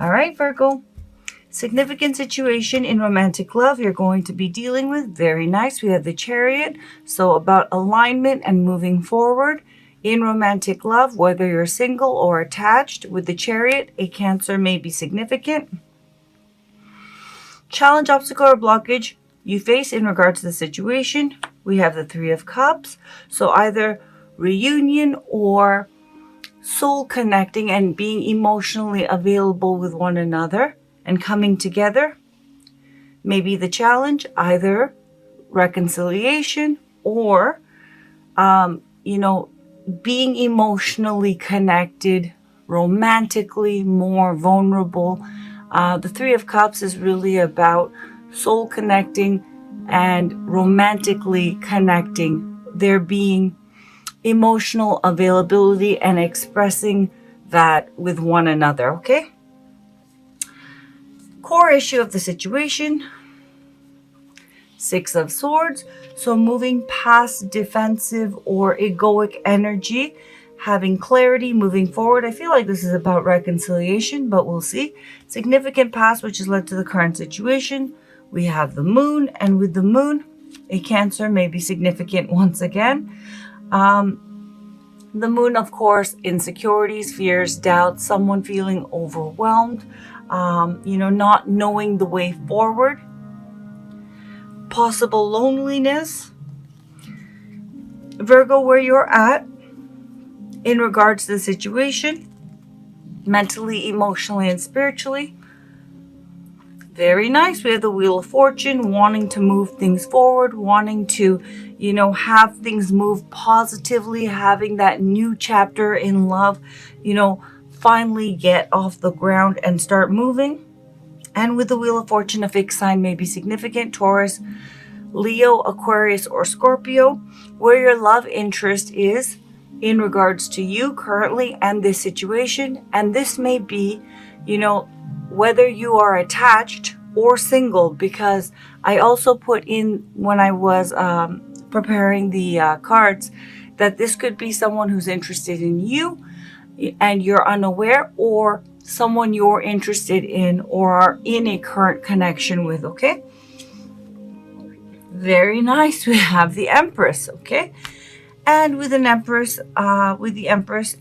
All right, Virgo. Significant situation in romantic love you're going to be dealing with. Very nice. We have the Chariot. So about alignment and moving forward in romantic love, whether you're single or attached. With the Chariot, a Cancer may be significant. Challenge, obstacle, or blockage you face in regard to the situation. We have the Three of Cups. So either reunion or soul connecting and being emotionally available with one another and coming together. Maybe the challenge, either reconciliation or, being emotionally connected, romantically more vulnerable. The Three of Cups is really about soul connecting and romantically connecting. There being emotional availability and expressing that with one another, okay? Core issue of the situation, Six of Swords. So moving past defensive or egoic energy, having clarity, moving forward. I feel like this is about reconciliation, but we'll see. Significant past, which has led to the current situation. We have the Moon, and with the Moon, a Cancer may be significant once again. The Moon, of course, insecurities, fears, doubts, someone feeling overwhelmed, not knowing the way forward, possible loneliness. Virgo, where you're at in regards to the situation, mentally, emotionally, and spiritually. Very nice. We have the Wheel of Fortune, wanting to move things forward, wanting to, have things move positively, having that new chapter in love, finally get off the ground and start moving. And with the Wheel of Fortune, a fixed sign may be significant. Taurus, Leo, Aquarius, or Scorpio, where your love interest is in regards to you currently and this situation. And this may be, whether you are attached or single, because I also put in when I was preparing the cards that this could be someone who's interested in you and you're unaware, or someone you're interested in or are in a current connection with, okay? Very nice. We have the Empress, okay? And with an Empress,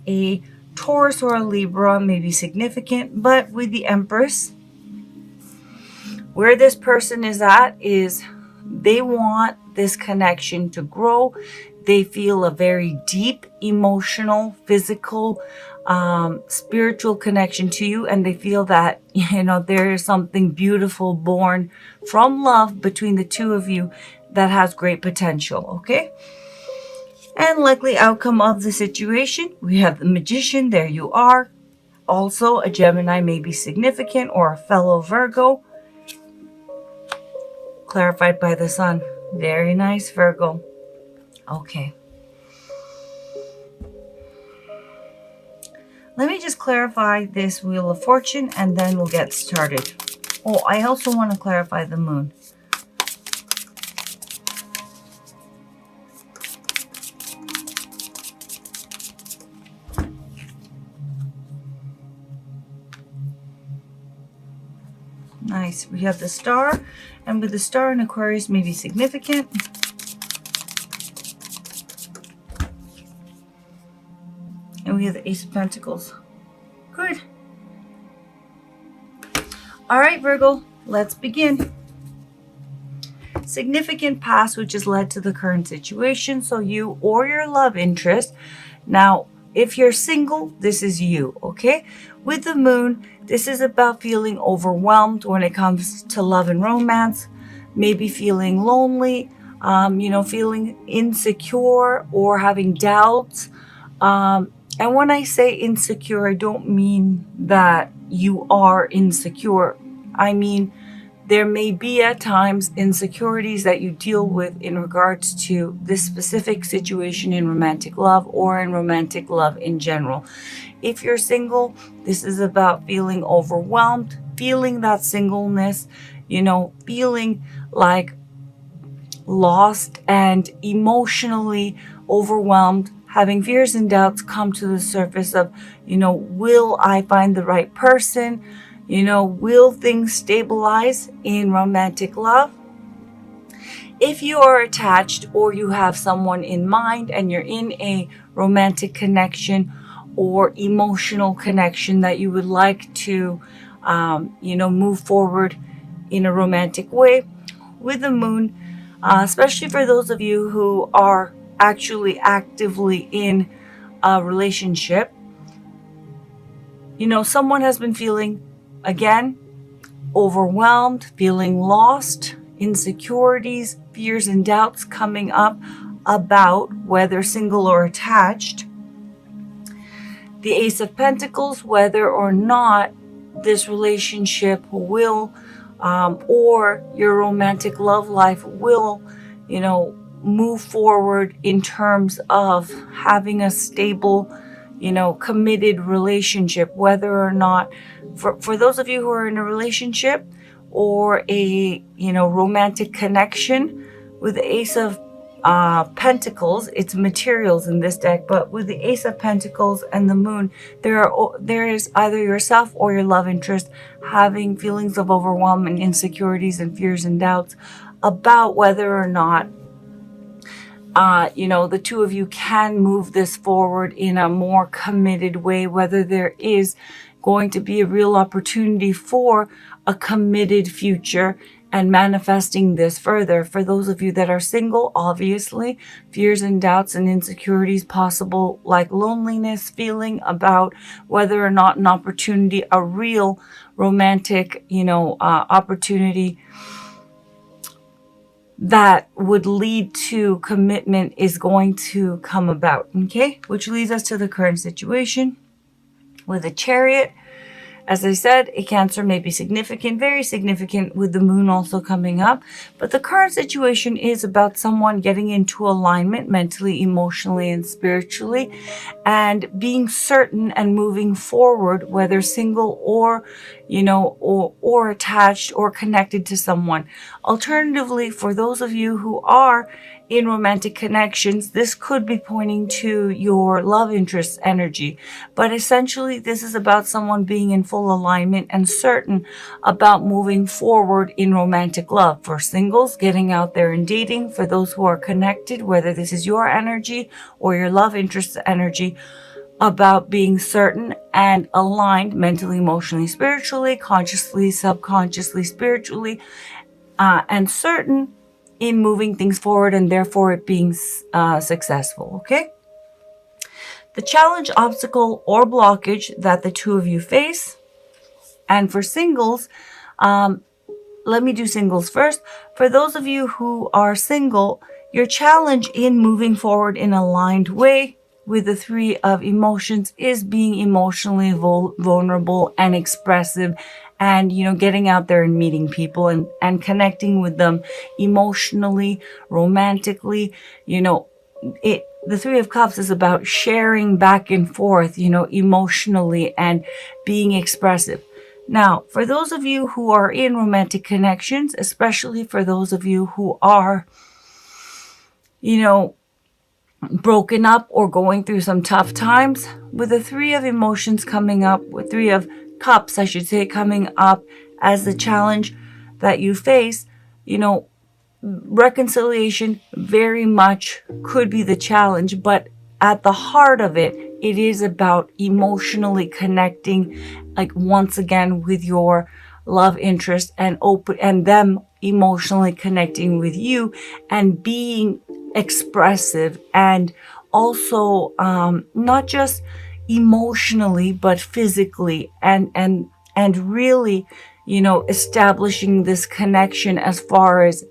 a Taurus or a Libra may be significant, but with the Empress, where this person is at is they want this connection to grow. They feel a very deep emotional, physical, spiritual connection to you, and they feel that, there is something beautiful born from love between the two of you that has great potential, okay? And likely outcome of the situation, we have the Magician. There you are. Also, a Gemini may be significant, or a fellow Virgo. Clarified by the Sun. Very nice, Virgo. Okay. Let me just clarify this Wheel of Fortune, and then we'll get started. Oh, I also want to clarify the Moon. Nice. We have the Star, and with the Star in Aquarius may be significant. And we have the Ace of Pentacles. Good. All right, Virgo, let's begin. Significant past, which has led to the current situation. So you or your love interest. Now, if you're single, this is you, okay? With the Moon, this is about feeling overwhelmed when it comes to love and romance. Maybe feeling lonely, feeling insecure or having doubts. And when I say insecure, I don't mean that you are insecure. I mean, there may be at times insecurities that you deal with in regards to this specific situation in romantic love or in romantic love in general. If you're single, this is about feeling overwhelmed, feeling that singleness, feeling like lost and emotionally overwhelmed, having fears and doubts come to the surface of, will I find the right person? Will things stabilize in romantic love? If you are attached or you have someone in mind and you're in a romantic connection or emotional connection that you would like to, move forward in a romantic way with the moon, especially for those of you who are actually actively in a relationship, someone has been feeling, again, overwhelmed, feeling lost, insecurities, fears, and doubts coming up about whether single or attached. The Ace of Pentacles, whether or not this relationship will, or your romantic love life will, move forward in terms of having a stable, committed relationship, whether or not, for those of you who are in a relationship or a, romantic connection with the Ace of Pentacles, it's materials in this deck, but with the Ace of Pentacles and the Moon, there is either yourself or your love interest having feelings of overwhelm and insecurities and fears and doubts about whether or not the two of you can move this forward in a more committed way, whether there is going to be a real opportunity for a committed future and manifesting this further. For those of you that are single, obviously, fears and doubts and insecurities possible, like loneliness, feeling about whether or not an opportunity, a real romantic, opportunity that would lead to commitment is going to come about, okay? Which leads us to the current situation with a Chariot. As I said, a Cancer may be significant, very significant, with the Moon also coming up. But the current situation is about someone getting into alignment mentally, emotionally, and spiritually, and being certain and moving forward, whether single or, or attached or connected to someone. Alternatively, for those of you who are in romantic connections, this could be pointing to your love interest energy. But essentially, this is about someone being in full alignment and certain about moving forward in romantic love. For singles, getting out there and dating. For those who are connected, whether this is your energy or your love interest energy, about being certain and aligned mentally, emotionally, spiritually, consciously, subconsciously, spiritually, and certain in moving things forward and therefore it being successful, okay? The challenge, obstacle, or blockage that the two of you face. And for singles, let me do singles first. For those of you who are single, your challenge in moving forward in an aligned way with the Three of Emotions is being emotionally vulnerable and expressive, and getting out there and meeting people and connecting with them emotionally, romantically. The Three of Cups is about sharing back and forth, emotionally and being expressive. Now, for those of you who are in romantic connections, especially for those of you who are, broken up or going through some tough times, with the Three of Emotions coming up, with Three of Cups, I should say, coming up as the challenge that you face, reconciliation very much could be the challenge, but at the heart of it, it is about emotionally connecting, like once again with your love interest and them emotionally connecting with you and being expressive, and also not just emotionally but physically and really establishing this connection as far as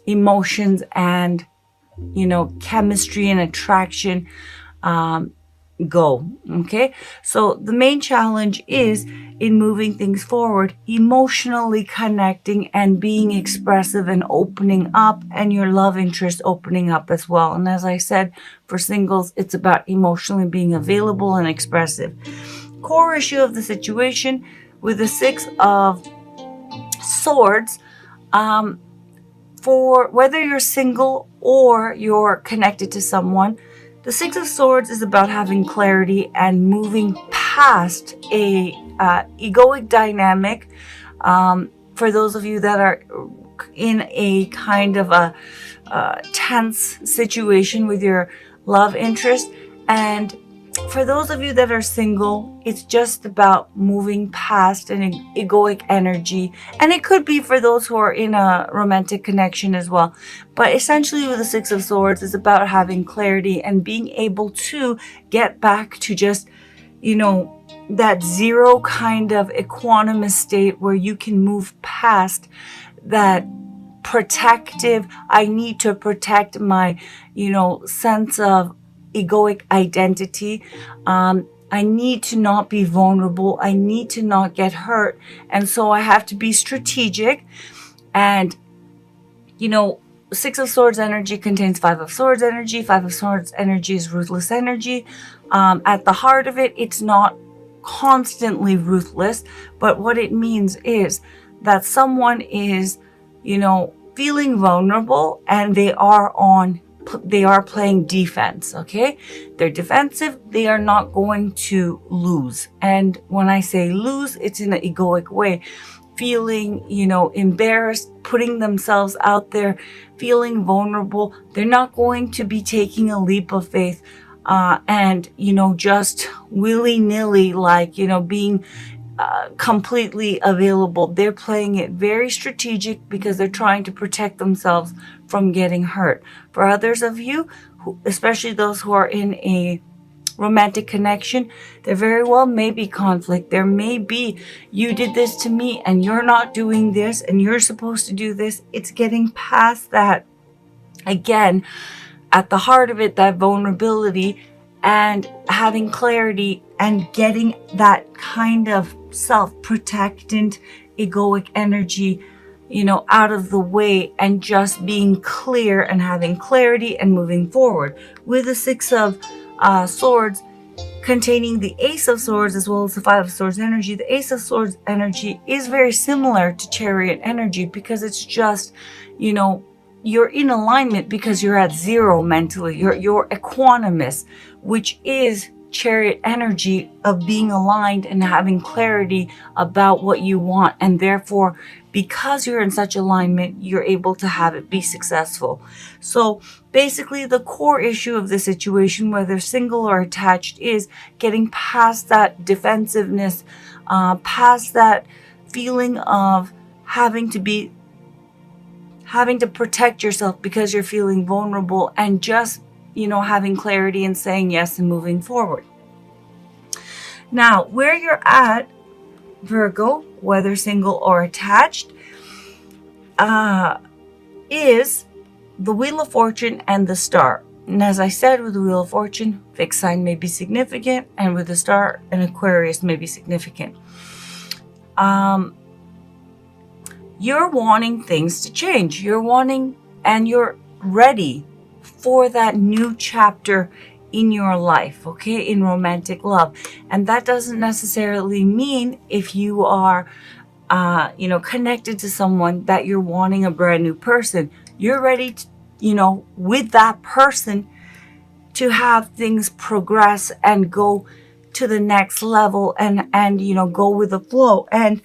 emotions and chemistry and attraction go. Okay, so the main challenge is in moving things forward, emotionally connecting and being expressive and opening up, and your love interest opening up as well. And as I said, for singles, it's about emotionally being available and expressive. Core issue of the situation with the Six of Swords, for whether you're single or you're connected to someone, the Six of Swords is about having clarity and moving past a egoic dynamic. For those of you that are in a kind of a tense situation with your love interest, and for those of you that are single, it's just about moving past an egoic energy. And it could be for those who are in a romantic connection as well. But essentially with the Six of Swords, it's about having clarity and being able to get back to just, that zero kind of equanimous state where you can move past that protective, I need to protect my, sense of egoic identity. I need to not be vulnerable. I need to not get hurt. And so I have to be strategic. And, Six of Swords energy contains Five of Swords energy. Five of Swords energy is ruthless energy. At the heart of it, it's not constantly ruthless, but what it means is that someone is, feeling vulnerable and they are playing defense, okay? They're defensive. They are not going to lose. And when I say lose, it's in an egoic way. Feeling, embarrassed, putting themselves out there, feeling vulnerable. They're not going to be taking a leap of faith and, just willy-nilly, being completely available. They're playing it very strategic because they're trying to protect themselves from getting hurt. For others of you, especially those who are in a romantic connection, there very well may be conflict. There may be, you did this to me and you're not doing this and you're supposed to do this. It's getting past that. Again, at the heart of it, that vulnerability and having clarity and getting that kind of self-protectant egoic energy, out of the way and just being clear and having clarity and moving forward. With the Six of Swords containing the Ace of Swords as well as the Five of Swords energy, the Ace of Swords energy is very similar to Chariot energy because it's just, you're in alignment because you're at zero mentally. You're equanimous, which is Chariot energy of being aligned and having clarity about what you want. And therefore, because you're in such alignment, you're able to have it be successful. So basically, the core issue of the situation, whether single or attached, is getting past that defensiveness, past that feeling of having to protect yourself because you're feeling vulnerable, and just, having clarity and saying yes and moving forward. Now, where you're at, Virgo, whether single or attached, is the Wheel of Fortune and the Star. And as I said, with the Wheel of Fortune, fixed sign may be significant, and with the Star, an Aquarius may be significant. You're wanting things to change. You're wanting, and you're ready for that new chapter in your life, okay, in romantic love. And that doesn't necessarily mean if you are, connected to someone that you're wanting a brand new person. You're ready to, with that person to have things progress and go to the next level and go with the flow. And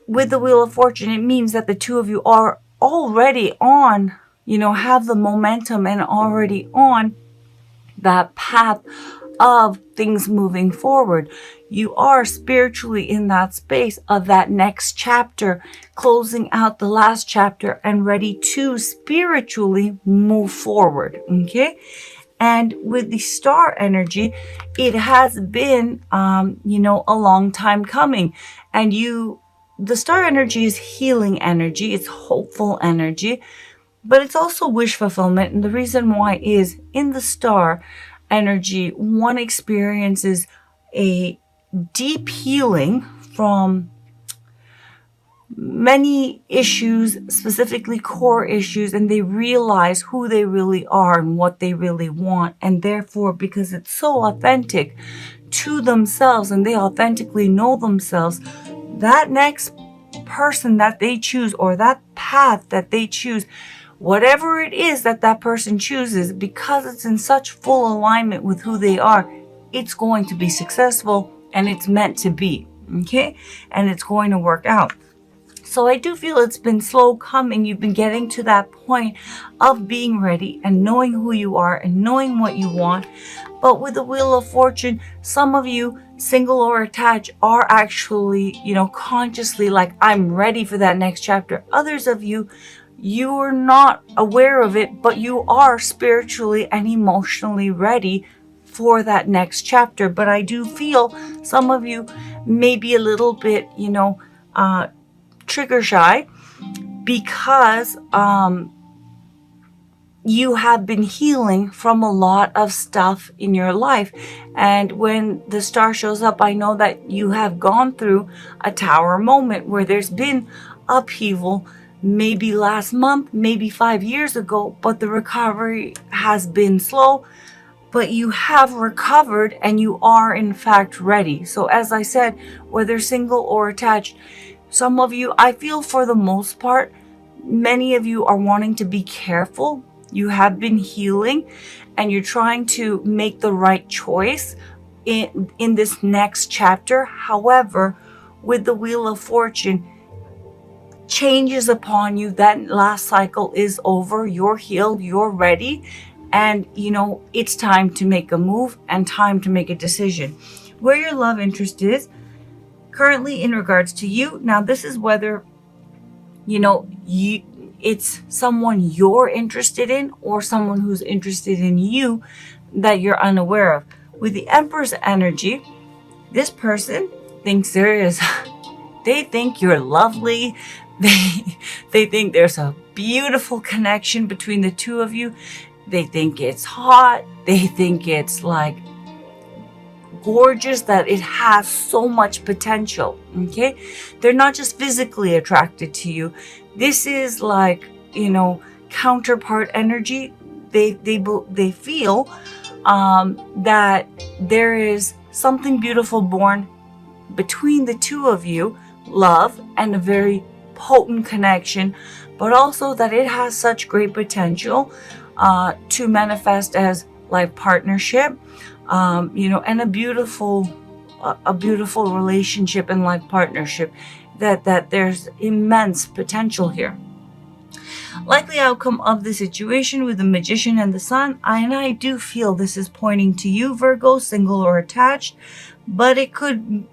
with the Wheel of Fortune, it means that the two of you are already on, have the momentum and already on that path of things moving forward. You are spiritually in that space of that next chapter, closing out the last chapter and ready to spiritually move forward. Okay. And with the Star energy, it has been, a long time coming. And the Star energy is healing energy. It's hopeful energy. But it's also wish fulfillment. And the reason why is in the Star energy, one experiences a deep healing from many issues, specifically core issues, and they realize who they really are and what they really want. And therefore, because it's so authentic to themselves and they authentically know themselves, that next person that they choose or that path that they choose, whatever it is that person chooses, because it's in such full alignment with who they are, it's going to be successful and it's meant to be, okay? And it's going to work out. So I do feel it's been slow coming. You've been getting to that point of being ready and knowing who you are and knowing what you want. But with the Wheel of Fortune, some of you, single or attached, are actually, consciously like, I'm ready for that next chapter. Others of you, you are not aware of it, but you are spiritually and emotionally ready for that next chapter. But I do feel some of you may be a little bit, trigger shy because you have been healing from a lot of stuff in your life. And when the star shows up, I know that you have gone through a tower moment where there's been upheaval, maybe last month, maybe 5 years ago, but the recovery has been slow. But you have recovered and you are in fact ready. So as I said, whether single or attached, some of you, I feel for the most part, many of you are wanting to be careful. You have been healing and you're trying to make the right choice in this next chapter. However, with the Wheel of Fortune, changes upon you. That last cycle is over. You're healed. You're ready. And, it's time to make a move and time to make a decision. Where your love interest is currently in regards to you. Now, this is whether, it's someone you're interested in or someone who's interested in you that you're unaware of. With the Empress energy, this person thinks they think you're lovely. They think there's a beautiful connection between the two of you. They think it's hot. They think it's like gorgeous, that it has so much potential. Okay, they're not just physically attracted to you. This is like, counterpart energy. They feel that there is something beautiful born between the two of you, love and a very potent connection, but also that it has such great potential to manifest as life partnership, and a beautiful relationship and life partnership, that there's immense potential here. Likely outcome of the situation with the Magician and the Sun, I do feel this is pointing to you, Virgo, single or attached, but it could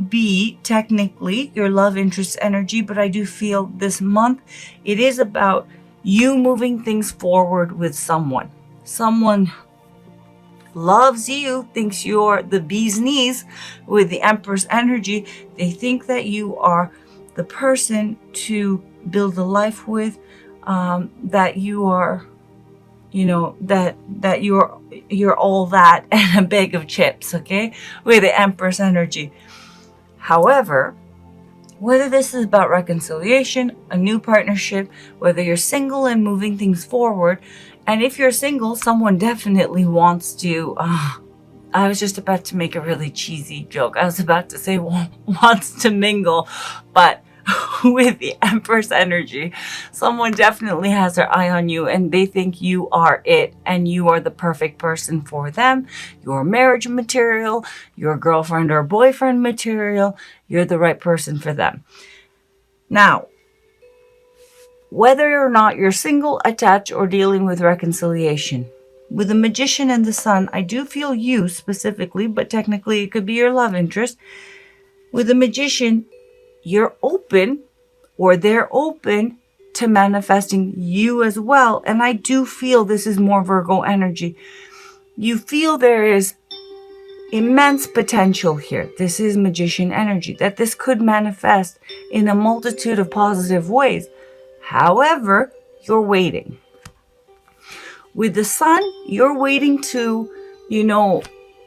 be technically your love interest energy. But I do feel this month it is about you moving things forward with someone. Someone loves you, thinks you're the bee's knees with the Empress energy. They think that you are the person to build a life with, that you are, that you're all that and a bag of chips, okay, with the Empress energy. However, whether this is about reconciliation, a new partnership, whether you're single and moving things forward, and if you're single, someone definitely wants to, I was just about to make a really cheesy joke. I was about to say wants to mingle, but with the Empress energy, someone definitely has their eye on you and they think you are it and you are the perfect person for them. You're marriage material, you're girlfriend or boyfriend material, you're the right person for them. Now, whether or not you're single, attached, or dealing with reconciliation, with the Magician and the Sun, I do feel you specifically, but technically it could be your love interest. With the Magician, you're open, or they're open to manifesting you as well. And I do feel this is more Virgo energy. You feel there is immense potential here. This is Magician energy, that this could manifest in a multitude of positive ways. However, you're waiting. With the Sun, you're waiting to,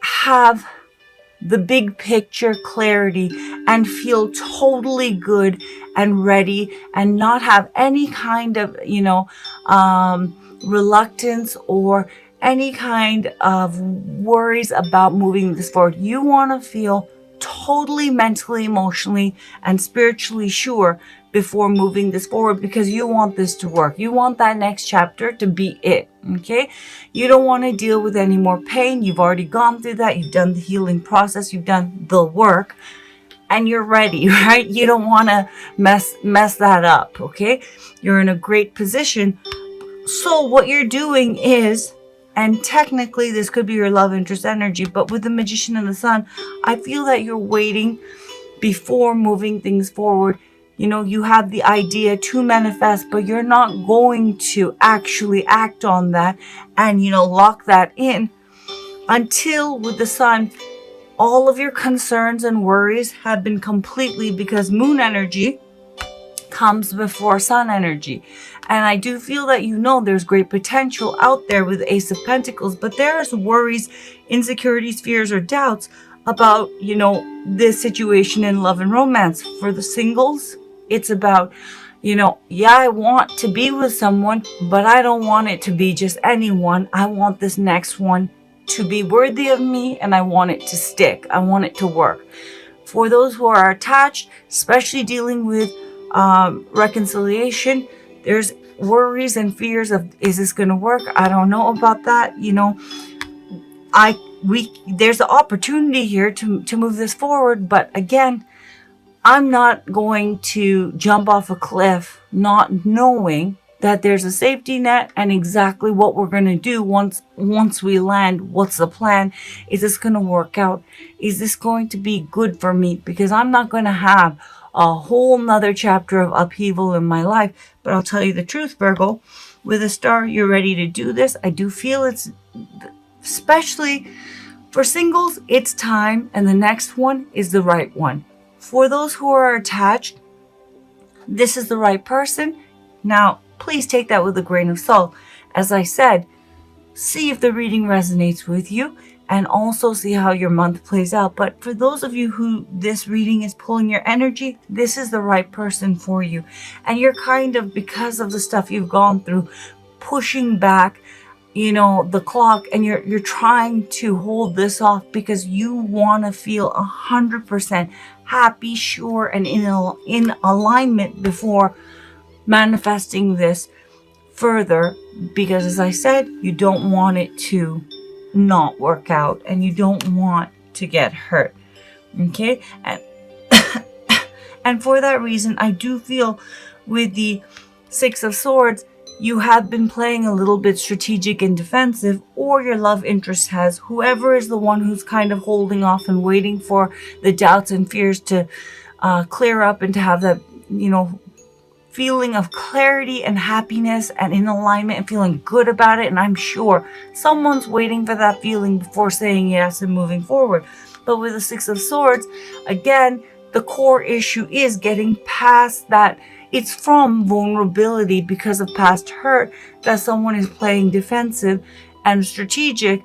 have the big picture clarity and feel totally good and ready and not have any kind of, reluctance or any kind of worries about moving this forward. You want to feel totally mentally, emotionally, and spiritually sure before moving this forward, because you want this to work. You want that next chapter to be it, okay? You don't want to deal with any more pain. You've already gone through that. You've done the healing process. You've done the work, and you're ready, right? You don't want to mess that up, okay? You're in a great position. So what you're doing is, and technically this could be your love interest energy, but with the Magician and the Sun, I feel that you're waiting before moving things forward. You know, you have the idea to manifest, but you're not going to actually act on that and, you know, lock that in until with the Sun, all of your concerns and worries have been completely, because Moon energy comes before Sun energy. And I do feel that, you know, there's great potential out there with Ace of Pentacles, but there's worries, insecurities, fears, or doubts about, you know, this situation in love and romance. For the singles, it's about, you know, yeah, I want to be with someone, but I don't want it to be just anyone. I want this next one to be worthy of me, and I want it to stick. I want it to work. For those who are attached, especially dealing with reconciliation, there's worries and fears of, is this going to work? I don't know about that. You know, there's an opportunity here to move this forward, but again, I'm not going to jump off a cliff not knowing that there's a safety net and exactly what we're going to do once we land. What's the plan? Is this going to work out? Is this going to be good for me? Because I'm not going to have a whole nother chapter of upheaval in my life. But I'll tell you the truth, Virgo, with a star, you're ready to do this. I do feel it's, especially for singles, it's time, and the next one is the right one. For those who are attached, this is the right person. Now, please take that with a grain of salt. As I said, see if the reading resonates with you, and also see how your month plays out. But for those of you who this reading is pulling your energy, this is the right person for you. And you're kind of, because of the stuff you've gone through, pushing back, you know, the clock, and you're trying to hold this off because you want to feel 100% happy, sure, and in alignment before manifesting this further, because as I said, you don't want it to not work out and you don't want to get hurt, okay? And for that reason, I do feel with the Six of Swords, you have been playing a little bit strategic and defensive, or your love interest has. Whoever is the one who's kind of holding off and waiting for the doubts and fears to clear up, and to have that, you know, feeling of clarity and happiness and in alignment and feeling good about it. And I'm sure someone's waiting for that feeling before saying yes and moving forward. But with the Six of Swords, again, the core issue is getting past that. It's from vulnerability because of past hurt that someone is playing defensive and strategic,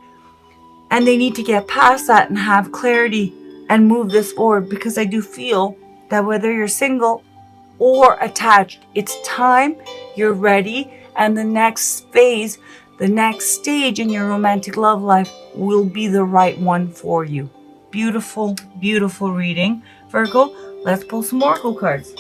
and they need to get past that and have clarity and move this forward. Because I do feel that whether you're single or attached, it's time, you're ready, and the next phase, the next stage in your romantic love life will be the right one for you. Beautiful, beautiful reading, Virgo. Let's pull some oracle cards.